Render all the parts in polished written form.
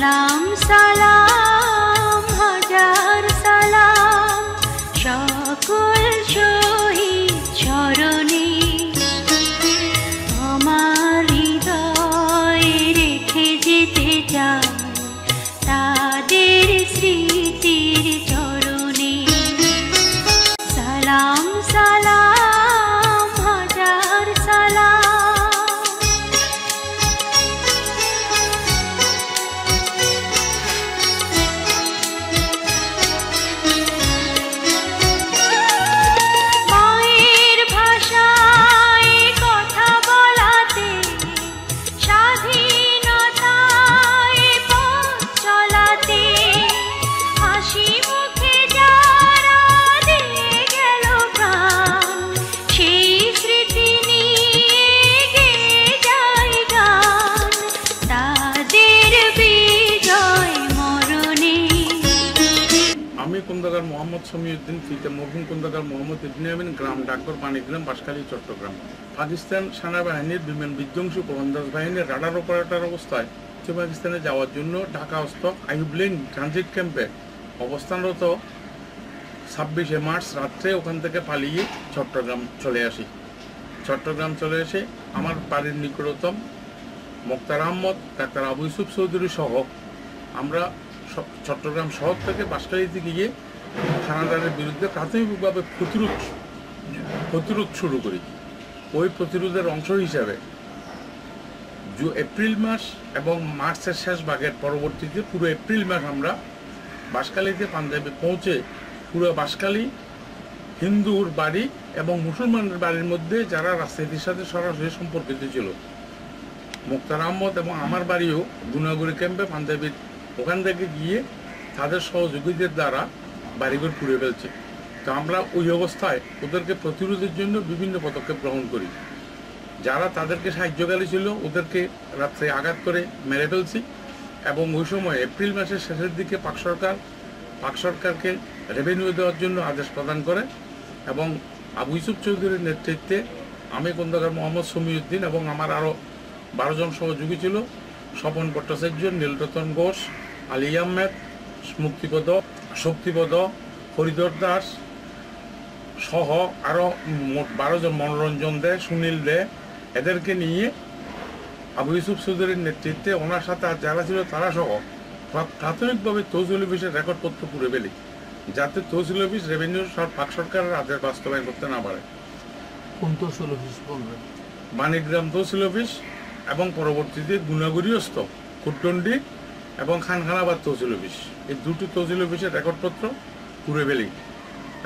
সালাম সালাম হাজার সালাম সকল শহীদ চরণে, আমার হৃদয়ে রেখে যেতে চাই তাদের স্মৃতির চরণে। সালাম সালাম হাজার সালাম। মায়ের ভাষায় কথা বলাতে, স্বাধীনতায় পথ চলাতে, হাসি মুখে যারা দিয়ে গেল প্রাণ, সেই স্মৃতি নিয়ে গেয়ে যায় গান তাদের বিজয় মরণে। আমি খন্দকার মোহাম্মদ শমীউদ্দিন, পিতা মরহুম খন্দকার মোহাম্মদ ইবনে আমিন, গ্রাম ডাকঘর পানিগ্রাম, বাঁশখালী, চট্টগ্রাম। পাকিস্তান সেনাবাহিনীর বিমান বিধ্বংসী গোলন্দাজ বাহিনীর রাডার অপারেটর অবস্থায় পাকিস্তানে যাওয়ার জন্য ঢাকাস্থ আইয়ুব লেন ট্রানজিট ক্যাম্পে অবস্থানরত 26শে মার্চ রাত্রে ওখান থেকে পালিয়ে চট্টগ্রাম চলে আসি। চট্টগ্রাম চলে এসে আমার বাড়ির নিকটতম মোক্তার আহমদ, ডাক্তার আবু ইউসুফ চৌধুরী সহ আমরা চট্টগ্রাম শহর থেকে বাঁশখালীতে গিয়ে হানাদারের বিরুদ্ধে প্রাথমিকভাবে প্রতিরোধ শুরু করি। ওই প্রতিরোধের অংশ হিসাবে এপ্রিল মাস এবং মার্চের শেষ ভাগের পরবর্তীতে পুরো এপ্রিল মাস আমরা বাঁশখালীতে পাঞ্জাবে পৌঁছে পুরো বাঁশখালী হিন্দুর বাড়ি এবং মুসলমানের বাড়ির মধ্যে যারা রাজনীতির সাথে সরাসরি সম্পর্কিত ছিল, মোক্তার আহমদ এবং আমার বাড়িও গুনাগুড়ি ক্যাম্পে পাঞ্জাবির ওখান থেকে গিয়ে তাদের সহযোগীদের দ্বারা বাড়িঘর পুড়ে ফেলছে। তো আমরা ওই অবস্থায় ওদেরকে প্রতিরোধের জন্য বিভিন্ন পদক্ষেপ গ্রহণ করি। যারা তাদেরকে সাহায্যকারী ছিল ওদেরকে রাত্রে আঘাত করে মেরে ফেলছি। এবং ওই সময় এপ্রিল মাসের শেষের দিকে পাক সরকারকে রেভিনিউ দেওয়ার জন্য আদেশ প্রদান করে এবং আবু ইউসুফ চৌধুরীর নেতৃত্বে আমি খন্দকার মোহাম্মদ শমীউদ্দিন এবং আমার আরও 12 জন সহযোগী ছিল, স্বপন ভট্টাচার্য, নীলরতন ঘোষ, আলী আহমেদ, মুক্তিপদ, শক্তিপদ, হরিধর দাস সহ আরও মোট 12 জন, মনোরঞ্জন দে, সুনীল দে, এদেরকে নিয়ে আবু ইউসুফ চৌধুরীর নেতৃত্বে ওনার সাথে যারা ছিল তারা সহ প্রাথমিকভাবে তহসিল অফিসের রেকর্ডপত্র পুড়ে ফেলি, যাতে তহসিল অফিস রেভিনিউ পাক সরকারের আদেশ বাস্তবায়ন করতে না পারে। কোন তহসিল অফিস বলবেন? মানিকগ্রাম তহসিল অফিস এবং পরবর্তীতে গুনাগুড়িস্থ কুটন্ডি এবং খানখানাবাদ তহসিল অফিস, এই দুটো তহসিল অফিসের রেকর্ডপত্র পুড়ে ফেলি।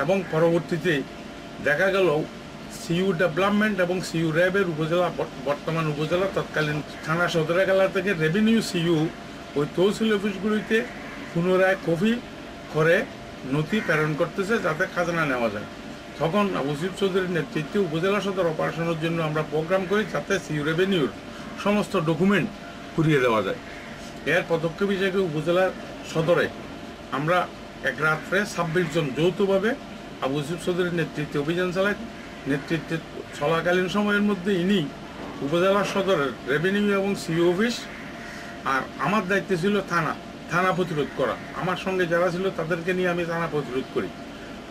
এবং পরবর্তীতে দেখা গেল সিইউ ডেভেলপমেন্ট এবং সিইউ র্যাবের বর্তমান উপজেলা তৎকালীন থানা সদর এলাকা থেকে রেভিনিউ সিইউ ওই তহসিল অফিসগুলিতে পুনরায় কপি করে নথি প্রেরণ করতেছে যাতে খাজনা নেওয়া যায়। তখন আবু ইউসুফ চৌধুরীর নেতৃত্বে উপজেলা সদর অপারেশনের জন্য আমরা প্রোগ্রাম করি যাতে সিইউ রেভিনিউর সমস্ত ডকুমেন্ট ঘুরিয়ে দেওয়া যায়। এর পদক্ষেপ হিসেবে উপজেলা সদরে আমরা এক রাত্রে 26 জন যৌথভাবে আবু ইউসুফ চৌধুরীর নেতৃত্বে অভিযান চালাই। নেতৃত্বে চলাকালীন সময়ের মধ্যে ইনি উপজেলা সদরের রেভিনিউ এবং সিইও অফিস, আর আমার দায়িত্ব ছিল থানা প্রতিরোধ করা। আমার সঙ্গে যারা ছিল তাদেরকে নিয়ে আমি থানা প্রতিরোধ করি।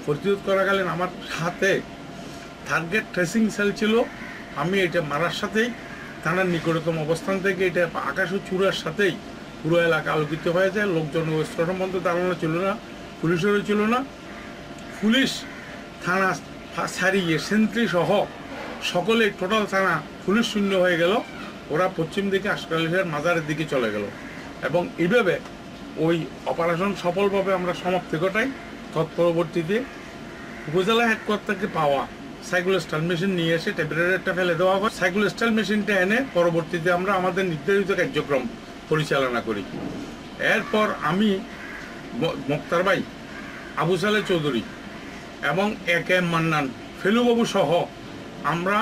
প্রতিরোধ করাকালীন আমার হাতে টার্গেট ট্রেসিং সেল ছিল। আমি এটা মারার সাথেই থানার নিকটতম অবস্থান থেকে এটা আকাশ ও চূড়ার সাথেই পুরো এলাকা আলোকিত হয়ে যায়। লোকজন সম্বন্ধে ধারণা ছিল না, পুলিশেরও ছিল না। পুলিশ থানা ছাড়িয়ে সেন্ট্রি সহ সকলে টোটাল থানা পুলিশ শূন্য হয়ে গেল। ওরা পশ্চিম দিকে আশকালিহার মাজারের দিকে চলে গেল এবং এইভাবে ওই অপারেশন সফলভাবে আমরা সমাপ্তি ঘটাই। তৎপরবর্তীতে উপজেলা হেডকোয়ার্টার থেকে পাওয়া সাইক্লোস্টাল মেশিন নিয়ে এসে টেম্পারেচারটা ফেলে দেওয়া হয়। সাইক্লোস্টাল মেশিনটা এনে পরবর্তীতে আমরা আমাদের নির্ধারিত কার্যক্রম পরিচালনা করি। এরপর আমি মোক্তার ভাই, আবু সালে চৌধুরী এবং একে মান্নান, ফেলুবাবু সহ আমরা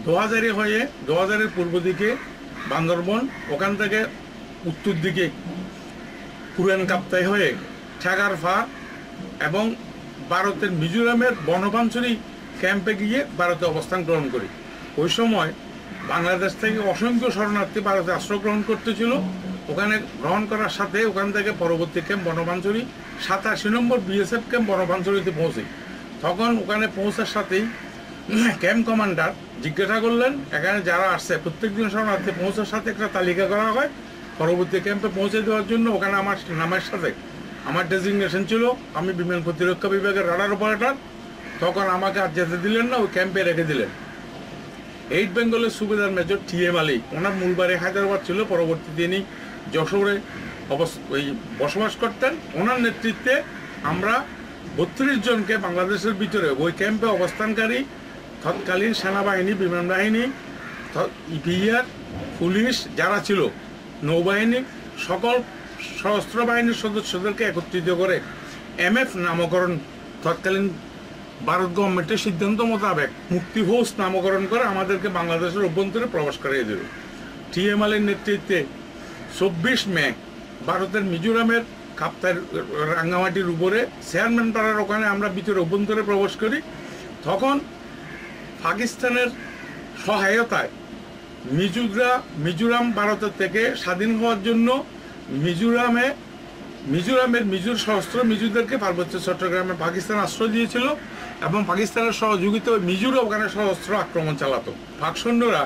2000 হয়ে 2000-এর পূর্ব দিকে বান্দরবন, ওখান থেকে উত্তর দিকে পুরান কাপ্তাই হয়ে ঠেকারফা এবং ভারতের মিজোরামের বনবাঞ্ছড়ি ক্যাম্পে গিয়ে ভারতে অবস্থান গ্রহণ করি। ওই সময় বাংলাদেশ থেকে অসংখ্য শরণার্থী ভারতে আশ্রয় গ্রহণ করতেছিল। ওখানে গ্রহণ করার সাথে ওখান থেকে পরবর্তী ক্যাম্প বনবাঞ্ছড়ি 87 নম্বর বিএসএফ ক্যাম্প বনবাঞ্ছড়িতে পৌঁছি। তখন ওখানে পৌঁছার সাথেই ক্যাম্প কমান্ডার জিজ্ঞাসা করলেন এখানে যারা আসছে প্রত্যেক দিন শরণার্থী পৌঁছার সাথে একটা তালিকা করা হয় পরবর্তী ক্যাম্পে পৌঁছে দেওয়ার জন্য। ওখানে আমার নামের সাথে আমার ডেজিগনেশন ছিল, আমি বিমান প্রতিরক্ষা বিভাগের রাডার অপারেটর। তখন আমাকে আর যেতে দিলেন না, ওই ক্যাম্পে রেখে দিলেন। 8 বেঙ্গলের সুবেদার মেজর TM আলী, ওনার মূল বাড়ি হায়দ্রাবাদ ছিল, পরবর্তীতে তিনি যশোরে বসবাস করতেন। ওনার নেতৃত্বে আমরা 32 জনকে বাংলাদেশের ভিতরে ওই ক্যাম্পে অবস্থানকারী তৎকালীন সেনাবাহিনী, বিমান বাহিনী, ইপিআর, পুলিশ যারা ছিল, নৌবাহিনী, সকল সশস্ত্র বাহিনীর সদস্যদেরকে একত্রিত করে MF নামকরণ, তৎকালীন ভারত গভর্নমেন্টের সিদ্ধান্ত মোতাবেক মুক্তি ফৌজ নামকরণ করে আমাদেরকে বাংলাদেশের অভ্যন্তরে প্রবেশ করিয়ে দিল। TM আলীর নেতৃত্বে 24 মে ভারতের মিজোরামের কাপ্তাই রাঙ্গামাটির উপরে চেয়ারম্যান পাড়ার ওখানে আমরা ভিতরে অভ্যন্তরে প্রবেশ করি। তখন পাকিস্তানের সহায়তায় মিজোরাম ভারতের থেকে স্বাধীন হওয়ার জন্য মিজোরামের মিজোর সশস্ত্র মিজোদেরকে পার্বত্য চট্টগ্রামে পাকিস্তান আশ্রয় দিয়েছিল এবং পাকিস্তানের সহযোগিতায় মিজোরা ওখানে সশস্ত্র আক্রমণ চালাতো। পাক সৈন্যরা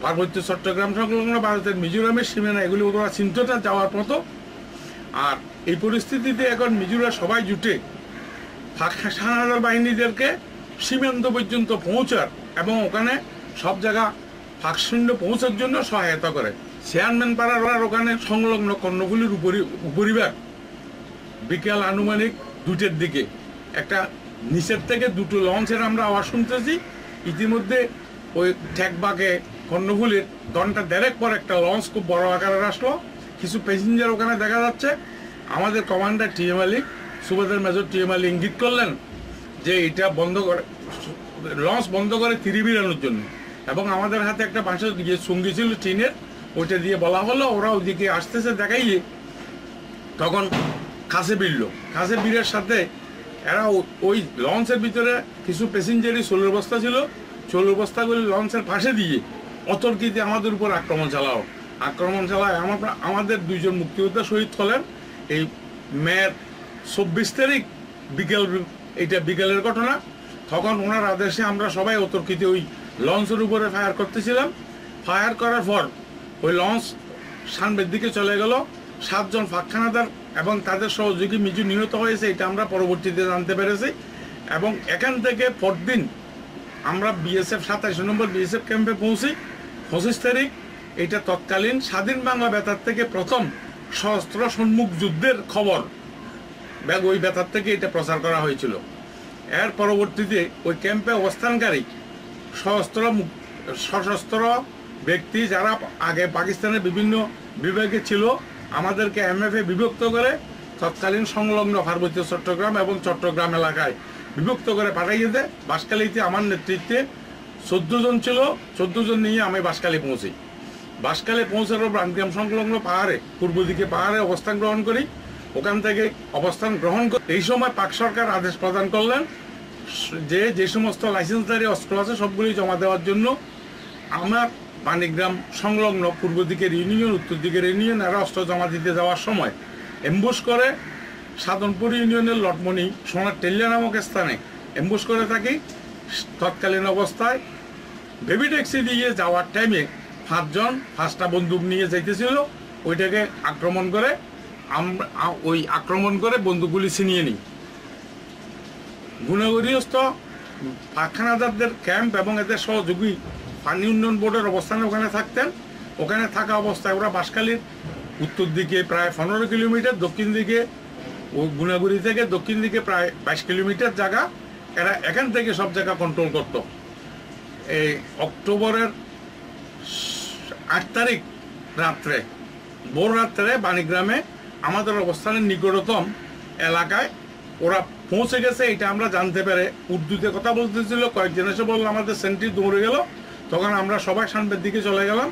পার্বত্য চট্টগ্রাম সংলগ্ন ভারতের মিজোরামের সীমানা এগুলি ওরা চিন্তাটা যাওয়ার মতো। আর এই পরিস্থিতিতে এখন মিজোরা সবাই জুটে সেনাদার বাহিনীদেরকে সীমান্ত পর্যন্ত পৌঁছার এবং ওখানে সব জায়গা পাক সৈন্য পৌঁছার জন্য সহায়তা করে। চেয়ারম্যান পাড়ার ওখানে সংলগ্ন কর্ণফুলির উপরিভাগ বিকেল আনুমানিক 2টের দিকে একটা নিচের থেকে 2টো লঞ্চের আমরা আওয়াজ শুনতেছি। ইতিমধ্যে ওই ঠেকবাগে কর্ণফুলির ঘন্টা 1.5 পর একটা লঞ্চ খুব বড় আকারের আসলো, কিছু প্যাসেঞ্জার ওখানে দেখা যাচ্ছে। আমাদের কমান্ডার TM আলী, সুবেদার মেজর TM আলী ইঙ্গিত করলেন যে এটা বন্ধ করে, লঞ্চ বন্ধ করে তীরে বেরানোর জন্য, এবং আমাদের হাতে একটা বাঁশের যে সঙ্গী ছিল টিনের, ওইটা দিয়ে বলা হলো ওরা ওইদিকে আসতেছে দেখাইয়ে। তখন কাছে বিড়ল, কাছে বিড়ের সাথে এরা ওই লঞ্চের ভিতরে কিছু প্যাসেঞ্জারই সোলের বস্তা ছিল, সোলের বস্তাগুলি লঞ্চের পাশে দিয়ে অতর্কিতে আমাদের উপর আক্রমণ চালায়। আমাদের 2 জন মুক্তিযোদ্ধা শহীদ হলেন। এই মের 24 তারিখ বিকেলের ঘটনা। তখন ওনার আদেশে আমরা সবাই অতর্কিতে ওই লঞ্চের উপরে ফায়ার করতেছিলাম। ফায়ার করার পর ওই লঞ্চ সামনের দিকে চলে গেল। 7 জন পাকখানাদার এবং তাদের সহযোগী মিজু নিহত হয়েছে, এটা আমরা পরবর্তীতে জানতে পেরেছি। এবং এখান থেকে পরদিন আমরা BSF 27 নম্বর BSF ক্যাম্পে পৌঁছি 25 তারিখ। এটা তৎকালীন স্বাধীন বাংলা বেতার থেকে প্রথম সশস্ত্র সম্মুখ যুদ্ধের খবর ওই বেতার থেকে এটা প্রচার করা হয়েছিল। এর পরবর্তীতে ওই ক্যাম্পে অবস্থানকারী সশস্ত্র ব্যক্তি যারা আগে পাকিস্তানের বিভিন্ন বিভাগে ছিল আমাদেরকে MF এ বিভক্ত করে তৎকালীন সংলগ্ন পার্বত্য চট্টগ্রাম এবং চট্টগ্রাম এলাকায় বিভক্ত করে পাঠাইয়ে দেয়। বাঁশখালীতে আমার নেতৃত্বে 14 জন ছিল, 14 জন নিয়ে আমি বাঁশখালী পৌঁছি। বাঁশখালী পৌঁছার পর ব্রান্তিয়াম সংলগ্ন পাহাড়ে, পূর্ব দিকে পাহাড়ে অবস্থান গ্রহণ করি। ওখান থেকে অবস্থান গ্রহণ করে এই সময় পাক সরকার আদেশ প্রদান করলেন যে সমস্ত লাইসেন্সধারী অস্ত্র আছে সবগুলি জমা দেওয়ার জন্য। আমার পানিগ্রাম সংলগ্ন পূর্ব দিকের ইউনিয়ন, উত্তর দিকের ইউনিয়ন এরা অস্ত্র জমা দিতে যাওয়ার সময় এম্বুশ করে সাধনপুর ইউনিয়নের লটমণি সোনার টেলিয়া নামক স্থানে এম্বুশ করে থাকি। তৎকালীন অবস্থায় বেবি ট্যাক্সি দিয়ে যাওয়ার টাইমে 5 জন 5টা বন্দুক নিয়ে যাইতেছিল, ওইটাকে আক্রমণ করে বন্দুকগুলি ছিনিয়ে নিই। গুণাগরিস্থ পাকখানাদারদের ক্যাম্প এবং এদের সহযোগী পানি উন্নয়ন বোর্ডের অবস্থানে ওখানে থাকতেন। ওখানে থাকা অবস্থায় ওরা বাঁশখালীর উত্তর দিকে প্রায় 15 কিলোমিটার, দক্ষিণ দিকে ওই গুণাগুড়ি থেকে দক্ষিণ দিকে প্রায় 22 কিলোমিটার জায়গা এরা এখান থেকে সব জায়গা কন্ট্রোল করত। এই অক্টোবরের 8 তারিখ রাত্রে, ভোর রাত্রে বাণীগ্রামে আমাদের অবস্থানের নিকটতম এলাকায় ওরা পৌঁছে গেছে, এটা আমরা জানতে পেরে উর্দুতে কথা বলতেছিল। কয়েকজন এসে বললো আমাদের সেন্ট্রি দৌড়ে গেল। তখন আমরা সবাই সামনের দিকে চলে গেলাম।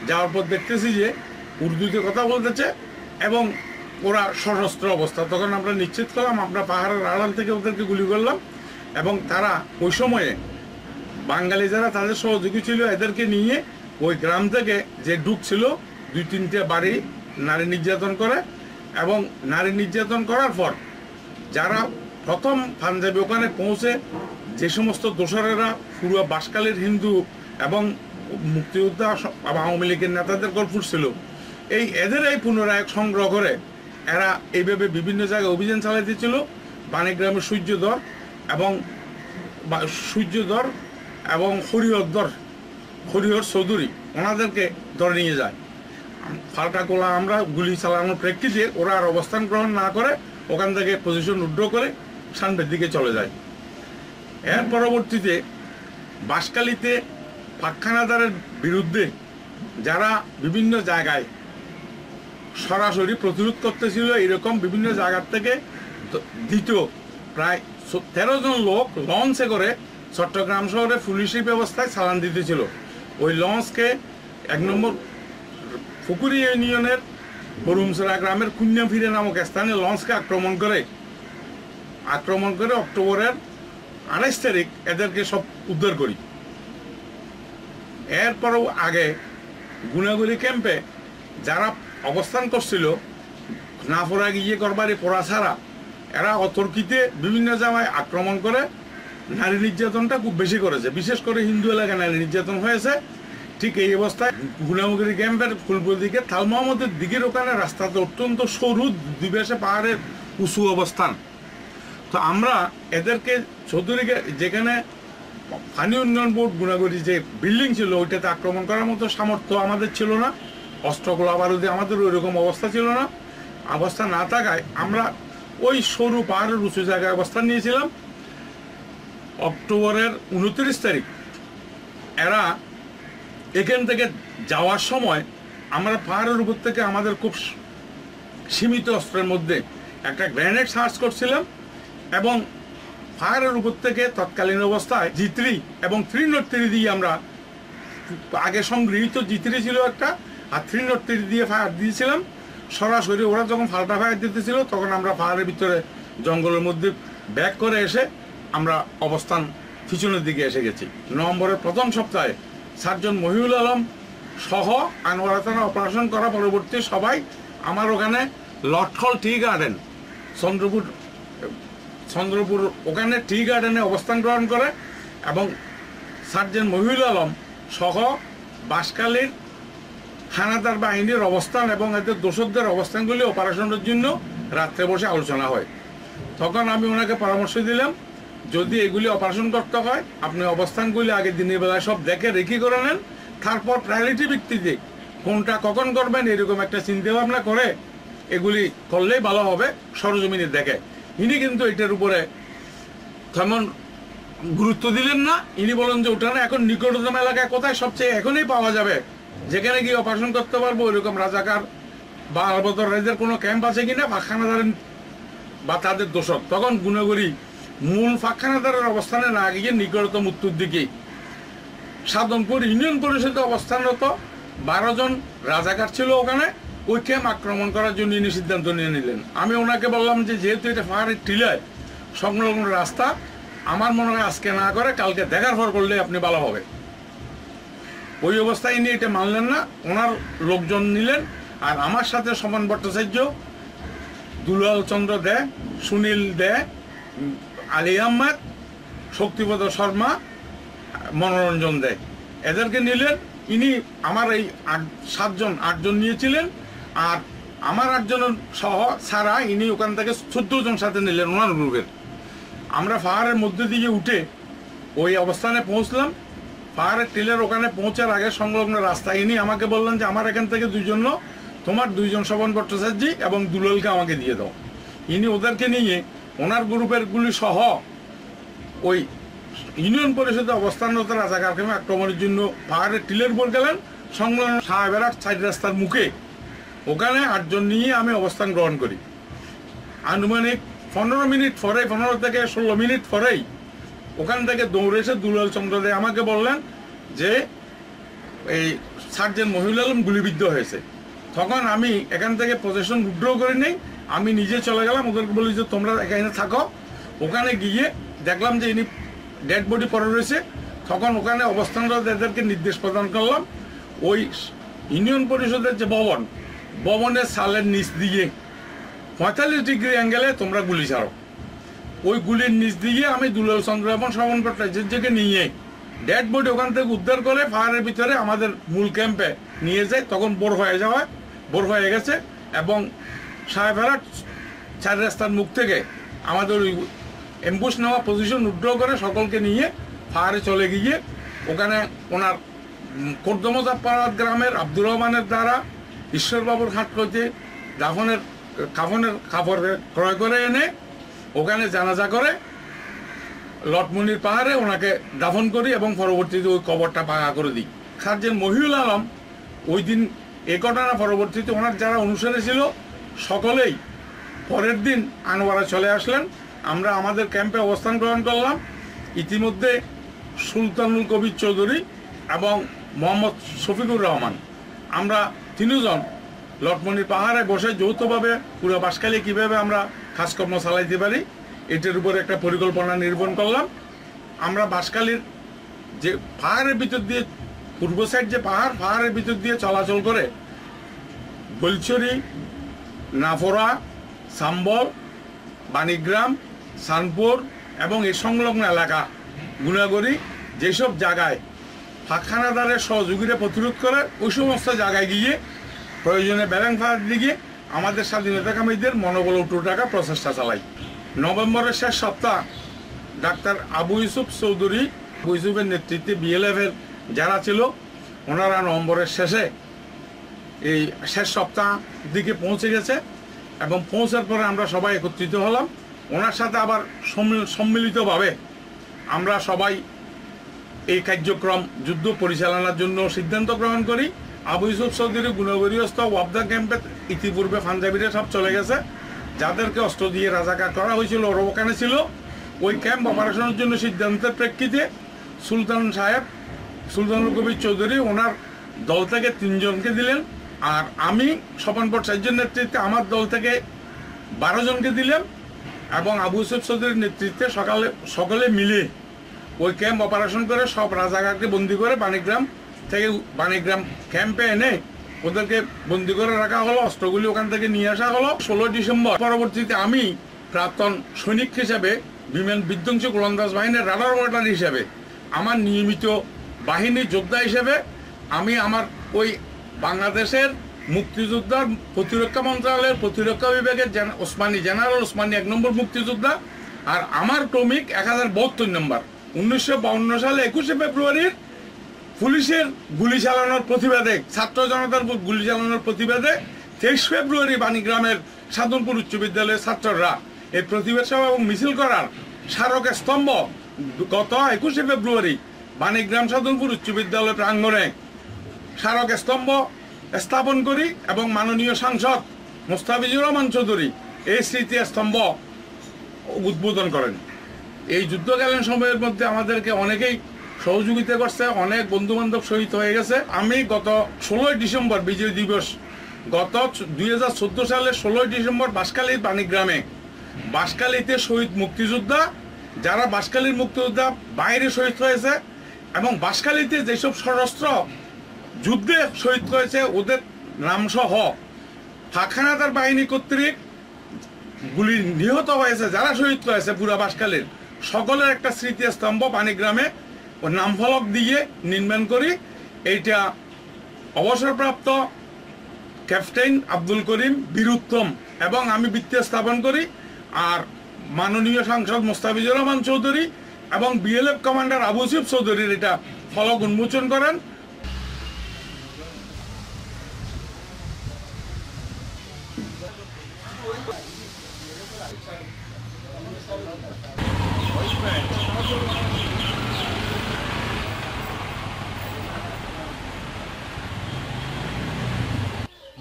যাওয়ার পর দেখতেছি যে উর্দুতে কথা বলতেছে এবং ওরা সশস্ত্র অবস্থা। তখন আমরা নিশ্চিত করলাম, আমরা পাহাড়ের আড়াল থেকে ওদেরকে গুলি করলাম এবং তারা ওই সময়ে বাঙালি যারা তাদের সহযোগী ছিল এদেরকে নিয়ে ওই গ্রাম থেকে যে ঢুকছিল 2-3টে বাড়ি নারী নির্যাতন করে, এবং নারী নির্যাতন করার পর যারা প্রথম পাঞ্জাবি ওখানে পৌঁছে যে সমস্ত দোসরেরা পুরো বাঁশখালীর হিন্দু এবং মুক্তিযোদ্ধা আওয়ামী লীগের নেতাদের গল্প ছিল, এদেরই পুনরায় সংগ্রহ করে এরা এইভাবে বিভিন্ন জায়গায় অভিযান চালাইতেছিল। বাণীগ্রামের সূর্যধর এবং হরিহর চৌধুরী ওনাদেরকে ধরে নিয়ে যায়। ফাল্টা গোলা আমরা গুলি চালানোর প্রেক্ষিতে ওরা আর অবস্থান গ্রহণ না করে ওখান থেকে পজিশন উড্র করে সামনের দিকে চলে যায়। এর পরবর্তীতে বাঁশখালীতে পাকখানাদারের বিরুদ্ধে যারা বিভিন্ন জায়গায় সরাসরি প্রতিরোধ করতেছিল, এরকম বিভিন্ন জায়গার থেকে দ্বিতীয় প্রায় 13 জন লোক লঞ্চে করে চট্টগ্রাম শহরে পুলিশি ব্যবস্থায় চালান দিতেছিল। ওই লঞ্চকে 1 নম্বর ফুকুরি ইউনিয়নের বরুমসরা গ্রামের কুন্যাফিরে নামক স্থানে লঞ্চকে আক্রমণ করে অক্টোবরের 28 তারিখ এদেরকে সব উদ্ধার করি। এরপরও আগে গুনাগুড়ি ক্যাম্পে যারা অবস্থান করছিল না পড়া গিয়ে করবারে পড়া ছাড়া, এরা অতর্কিতে বিভিন্ন জায়গায় আক্রমণ করে নারী নির্যাতনটা খুব বেশি করেছে। বিশেষ করে হিন্দু এলাকায় নারী নির্যাতন হয়েছে। ঠিক এই অবস্থায় গুনাগুড়ি ক্যাম্পের ফুলপুর দিকে থাল মোহাম্মদের দিকের ওখানে রাস্তাতে অত্যন্ত সরু, দুই পাশে পাহাড়ের উঁচু অবস্থান। তো আমরা এদেরকে চৌধুরীকে, যেখানে পানি উন্নয়ন বোর্ড গুনাগুড়ি যে বিল্ডিং ছিল ওইটাতে আক্রমণ করার মতো সামর্থ্য আমাদের ছিল না, অস্ত্রগুলো বারুদে আমাদের ওই রকম অবস্থা ছিল না। অবস্থা না থাকায় আমরা ওই সরু পাহাড়ের উঁচু জায়গায় অবস্থান নিয়েছিলাম। অক্টোবরের 29 তারিখ এরা এখান থেকে যাওয়ার সময় আমরা পাহাড়ের উপর থেকে আমাদের খুব সীমিত অস্ত্রের মধ্যে একটা গ্রেনেড সার্চ করছিলাম, এবং ফায়ারের উপর থেকে তৎকালীন অবস্থায় G3 এবং 303 দিয়ে আমরা আগে সংগৃহীত G3 ছিল একটা, আর 303 দিয়ে ফায়ার দিয়েছিলাম সরাসরি। ওরা যখন ফাল্টা ফায়ার দিতেছিল তখন আমরা ফায়ারের ভিতরে জঙ্গলের মধ্যে ব্যাক করে এসে আমরা অবস্থান পিছনের দিকে এসে গেছি। নভেম্বরের প্রথম সপ্তাহে সার্জন মহিউল আলম সহ আনোয়ারা থানা অপারেশন করা পরবর্তী সবাই আমার ওখানে লটখল টি গার্ডেন চন্দ্রপুর ওখানে টি গার্ডেনে অবস্থান গ্রহণ করে, এবং সার্জেন্ট মহিউল আলম সহ বাঁশখালীর হানাদার বাহিনীর অবস্থান এবং এদের দোসরদের অবস্থানগুলি অপারেশনের জন্য রাত্রে বসে আলোচনা হয়। তখন আমি ওনাকে পরামর্শ দিলাম, যদি এগুলি অপারেশন করতে হয় আপনি অবস্থানগুলি আগে দিনের বেলায় সব দেখে রেখি করে নেন, তারপর প্রায়োরিটি ভিত্তিতে কোনটা কখন করবেন এরকম একটা চিন্তা ভাবনা করে এগুলি করলেই ভালো হবে সরজমিনে দেখে। ইনি কিন্তু এটার উপরে তেমন গুরুত্ব দিলেন না। ইনি বলেন যে ওটা না, এখন নিকটতম এলাকায় কোথায় সবচেয়ে এখনই পাওয়া যাবে যেখানে গিয়ে অপারেশন করতে পারবো ওইরকম রাজাকার বা আলবদর রাইজের কোনো ক্যাম্প আছে কিনা ফাঁকখানাদারের বা তাদের দোষক। তখন গুনাগুড়ি মূল ফাঁকখানাদারের অবস্থানে না গিয়ে নিকটতম উত্তর দিকে সাধনপুর ইউনিয়ন পরিষদে অবস্থানরত 12 জন রাজাকার ছিল ওখানে, ওই ক্যাম্প আক্রমণ করার জন্য ইনি সিদ্ধান্ত নিয়ে নিলেন। আমি ওনাকে বললাম যে যেহেতু এটা পাহাড়ের টিলায় সংলগ্ন রাস্তা, আমার মনে হয় আজকে না করে কালকে দেখার পর করলে আপনি ভালো হবে। ওই অবস্থায় ইনি এটা মানলেন না, ওনার লোকজন নিলেন। আর আমার সাথে সমান ভট্টাচার্য, দুলাল চন্দ্র দে, সুনীল দে, আলী আহমেদ, শক্তিপদ শর্মা, মনোরঞ্জন দে, এদেরকে নিলেন। ইনি আমার এই 8 জন নিয়েছিলেন, আর আমার 8 জন সহ ছাড়া ইনি ওখান থেকে 14 জন সাথে নিলেন ওনার গ্রুপের। আমরা পাহাড়ের মধ্যে দিয়ে উঠে ওই অবস্থানে পৌঁছলাম। পাহাড়ের টিলের ওখানে পৌঁছার আগে সংলগ্ন রাস্তায় ইনি আমাকে বললেন যে আমার এখান থেকে 2 জন, তোমার 2 জন শোভন ভট্টাচার্য এবং দুলালকে আমাকে দিয়ে দাও। ইনি ওদেরকে নিয়ে ওনার গ্রুপের গুলি সহ ওই ইউনিয়ন পরিষদে অবস্থানরত রাজাকার ক্যাম্পে আক্রমণের জন্য পাহাড়ের টিলের উপর গেলেন। সংলগ্ন সাহেবেরাট 4 রাস্তার মুখে ওখানে 8 জন নিয়ে আমি অবস্থান গ্রহণ করি। আনুমানিক 15 মিনিট পরে, 15 থেকে 16 মিনিট পরেই ওখান থেকে দৌড়ে এসে দুলাল চন্দ্র দে আমাকে বললেন যে এই সার্জেন্ট মহিউল আলম গুলিবিদ্ধ হয়েছে। তখন আমি এখান থেকে পজিশন উইথড্র করে নেই, আমি নিজে চলে গেলাম। ওদেরকে বলি যে তোমরা এখানে থাকো। ওখানে গিয়ে দেখলাম যে ইনি ডেড বডি পড়ে রয়েছে। তখন ওখানে অবস্থানরত এদেরকে নির্দেশ প্রদান করলাম ওই ইউনিয়ন পরিষদের যে ভবনের সালের নিচ দিয়ে 45 ডিগ্রি অ্যাঙ্গেলে তোমরা গুলি ছাড়ো। ওই গুলির নিচ দিয়ে আমি দুলাল চন্দ্র এবং শ্রবণ ভট্টাচার্যকে নিয়ে ডেড বডি ওখান থেকে উদ্ধার করে পাহাড়ের ভিতরে আমাদের মূল ক্যাম্পে নিয়ে যায়। তখন বোর হয়ে গেছে এবং সাহেবেরা 4 রাস্তার মুখ থেকে আমাদের ওই এম্বুশ নেওয়া পজিশন উড্র করে সকলকে নিয়ে পাহাড়ে চলে গিয়ে ওখানে ওনার কর্দমজাপাড়া গ্রামের আব্দুর রহমানের দ্বারা ঈশ্বরবাবুর হাট হইতে কাফনের কাপড় ক্রয় করে এনে ওখানে জানাজা করে লটমনির পাহাড়ে ওনাকে দাফন করি এবং পরবর্তীতে ওই কবরটা পাকা করে দিই। সার্জেন্ট মহিউল আলম ওই দিন এ ঘটনা পরবর্তীতে ওনার যারা অনুসারী ছিল সকলেই পরের দিন আনোয়ারা চলে আসলেন। আমরা আমাদের ক্যাম্পে অবস্থান গ্রহণ করলাম। ইতিমধ্যে সুলতানুল কবির চৌধুরী এবং মোহাম্মদ শফিকুর রহমান আমরা 3 জন লটমনির পাহাড়ে বসে যৌথভাবে পুরো বাঁশখালী কীভাবে আমরা কাজকর্ম চালাইতে পারি এটার উপরে একটা পরিকল্পনা নির্মাণ করলাম। আমরা বাঁশখালীর যে পাহাড়ের ভিতর দিয়ে পূর্ব সাইড যে পাহাড়ের ভিতর দিয়ে চলাচল করে বলছড়ি, নাফরা, সাম্বল, বাণীগ্রাম, সানপুর এবং এই সংলগ্ন এলাকা গুণাগড়ি যেসব জায়গায় পাখানাদারের সহযোগীরা প্রতিরোধ করে ওই সমস্ত জায়গায় গিয়ে প্রয়োজনে ব্যালেন্স ফায়ার দিয়ে আমাদের স্বাধীনতাকামীদের মনোবল উঠে রাখার প্রচেষ্টা চালাই। নভেম্বরের শেষ সপ্তাহ ডাক্তার আবু ইউসুফ চৌধুরী ইউসুফের নেতৃত্বে বিএলএফের যারা ছিল ওনারা নভেম্বরের শেষে এই শেষ সপ্তাহ দিকে পৌঁছে গেছে এবং পৌঁছার পরে আমরা সবাই একত্রিত হলাম। ওনার সাথে আবার সম্মিলিতভাবে আমরা সবাই এই কার্যক্রম যুদ্ধ পরিচালনার জন্য সিদ্ধান্ত গ্রহণ করি। আবু ইউসুফ চৌধুরী গুণগরিয়স্থ ওয়াবদা ক্যাম্পে ইতিপূর্বে পাঞ্জাবিরা সব চলে গেছে, যাদেরকে অস্ত্র দিয়ে রাজাকার করা হয়েছিল ওরা ওখানে ছিল। ওই ক্যাম্প অপারেশনের জন্য সিদ্ধান্তের প্রেক্ষিতে সুলতানুল কবির চৌধুরী ওনার দল থেকে 3 জনকে দিলেন, আর আমি স্বপন ভট্টাচার্যের নেতৃত্বে আমার দল থেকে 12 জনকে দিলেন এবং আবু ইউসুফ চৌধুরীর নেতৃত্বে সকলে মিলে ওই ক্যাম্প অপারেশন করে সব রাজাকারকে বন্দি করে বাণীগ্রাম ক্যাম্পে এনে ওদেরকে বন্দি করে রাখা হলো। অস্ত্রগুলি ওখান থেকে নিয়ে আসা হলো 16 ডিসেম্বর। পরবর্তীতে আমি প্রাক্তন সৈনিক হিসাবে বিমান বিধ্বংসী গোলন্দাজ বাহিনীর রাডার অপারেটর হিসাবে আমার নিয়মিত বাহিনী যোদ্ধা হিসেবে আমি আমার ওই বাংলাদেশের মুক্তিযোদ্ধার প্রতিরক্ষা মন্ত্রণালয়ের প্রতিরক্ষা বিভাগের জেনারেল ওসমানী 1 নম্বর মুক্তিযোদ্ধা, আর আমার ক্রমিক 1072 নম্বর। 1952 সালে 21 ফেব্রুয়ারির পুলিশের গুলি চালানোর প্রতিবাদে, ছাত্র জনতার গুলি চালানোর প্রতিবাদে 23 ফেব্রুয়ারি বাণীগ্রামের সাধনপুর উচ্চ বিদ্যালয়ের ছাত্ররা এই প্রতিবাদ সভা এবং মিছিল করার স্মারক স্তম্ভ গত 21 ফেব্রুয়ারি বাণীগ্রাম সাধনপুর উচ্চ বিদ্যালয় প্রাঙ্গণে স্মারক স্তম্ভ স্থাপন করি এবং মাননীয় সাংসদ মোস্তাফিজুর রহমান চৌধুরী এই স্মৃতি স্তম্ভ উদ্বোধন করেন। এই যুদ্ধকালীন সময়ের মধ্যে আমাদেরকে অনেকেই সহযোগিতা করছে, অনেক বন্ধু বান্ধব শহীদ হয়ে গেছে। আমি গত 16 ডিসেম্বর বিজয় দিবস গত 2014 সালের 16 ডিসেম্বর বাঁশখালীতে শহীদ মুক্তিযোদ্ধা যারা বাঁশখালীর মুক্তিযোদ্ধা বাইরে শহীদ হয়েছে এবং বাঁশখালীতে যেসব সশস্ত্র যুদ্ধে শহীদ হয়েছে ওদের নামসহ পাখানাদার বাহিনী কর্তৃক গুলি নিহত হয়েছে যারা শহীদ হয়েছে পুরা বাঁশখালীর সকলের একটা স্মৃতিস্তম্ভ বাণীগ্রামে নামফলক দিয়ে নির্মাণ করি। এইটা অবসরপ্রাপ্ত ক্যাপ্টেন আব্দুল করিম বীরুত্তম এবং আমি ভিত্তি স্থাপন করি, আর মাননীয় সাংসদ মোস্তাফিজুর রহমান চৌধুরী এবং বিএলএফ কমান্ডার আবু ইউসুফ চৌধুরীর এটা ফলক উন্মোচন করেন।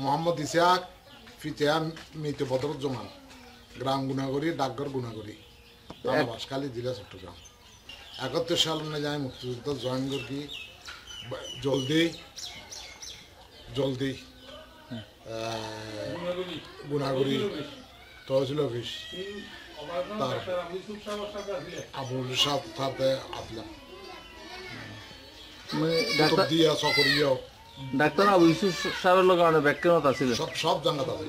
মোহাম্মদ ইসাক ফিতেয়ান মৃত বদরুজ্জামান, গ্রাম গুনাগড়ি, ডাকঘর গুনাগড়ি, থানা বাঁশখালী, জেলা চট্টগ্রাম। 71 সাল অনুযায়ী মুক্তিযুদ্ধ জয়েন করি জলদি গুনাগড়ি তহসিল অফিস তার আবুল সাথে আসলাম দিয়া চকরিয়া ডাক্তার আবু ইউসুফ সাহেবের লোক অনেক ব্যাখ্যানত আছিল সব জায়গা তাদের